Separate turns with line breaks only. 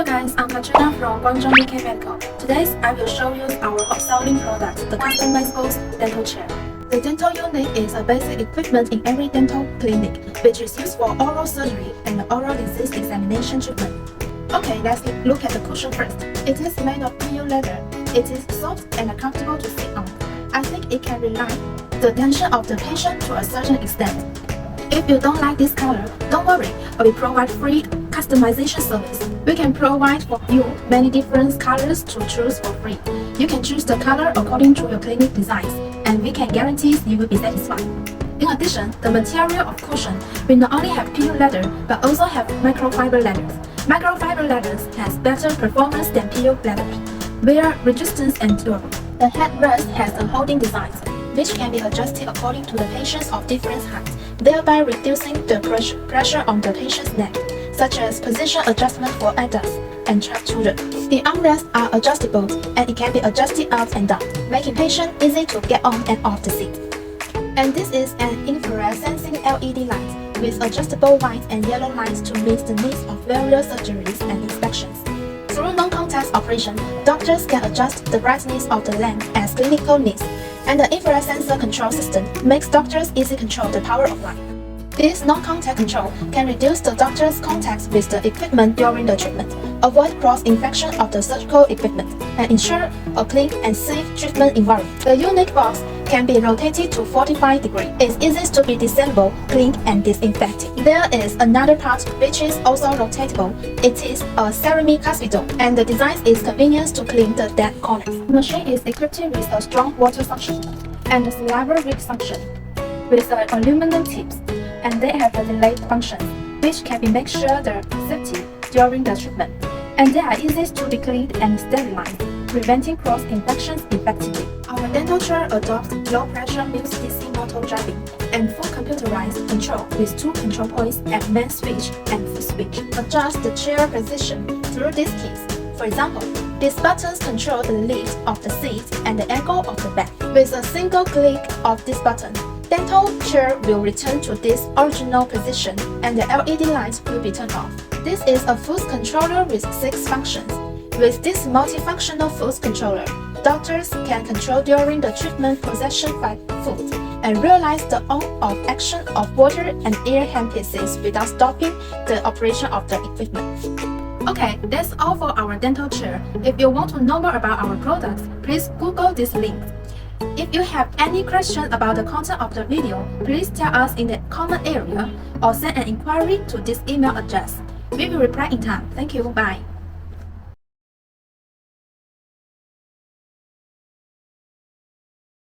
Hello guys, I'm Katrina from Guangzhou MeCan Medical. Today I will show you our hot-selling product, the customizable dental chair. The dental unit is a basic equipment in every dental clinic, which is used for oral surgery and oral disease examination treatment. Okay, let's look at the cushion first. It is made of PU leather. It is soft and comfortable to sit on. I think it can relieve the tension of the patient to a certain extent. If you don't like this color, don't worry, we provide free customization service. We can provide for you many different colors to choose for free. You can choose the color according to your clinic designs, and we can guarantee you will be satisfied. In addition, the material of cushion will not only have PU leather, but also have microfiber leathers. Microfiber leathers has better performance than PU leathers, wear resistance and durable. The headrest has a holding design, which can be adjusted according to the patients of different heights, thereby reducing the pressure on the patient's neck, such as position adjustment for adults and children. The armrests are adjustable and it can be adjusted up and down, making patient easy to get on and off the seat. And this is an infrared sensing LED light with adjustable white and yellow lights to meet the needs of various surgeries and inspections. Through non-contact operation, doctors can adjust the brightness of the lamp as clinical needs, and the infrared sensor control system makes doctors easily control the power of light. This non-contact control can reduce the doctor's contact with the equipment during the treatment, avoid cross-infection of the surgical equipment, and ensure a clean and safe treatment environment. The unit box can be rotated to 45 degrees. It's easy to be disassembled, cleaned, and disinfected. There is another part which is also rotatable. It is a ceramic cuspidor, and the design is convenient to clean the dead corners. The machine is equipped with a strong water suction and a saliva rig suction with aluminum tips, and they have a delayed function, which can be make sure the safety during the treatment. And they are easy to be cleaned and sterilized, preventing cross-infections effectively. Our dental chair adopts low-pressure mixed DC motor driving and full computerized control with 2 control points at main switch and foot switch. Adjust the chair position through these keys. For example, these buttons control the lift of the seat and the angle of the back. With a single click of this button, dental chair will return to this original position and the LED lights will be turned off. This is a foot controller with 6 functions. With this multifunctional foot controller, doctors can control during the treatment possession by foot and realize the on-off action of water and air handpieces without stopping the operation of the equipment. Okay, that's all for our dental chair. If you want to know more about our products, please Google this link. If you have any questions about the content of the video, please tell us in the comment area or send an inquiry to this email address. We will reply in time. Thank you. Bye.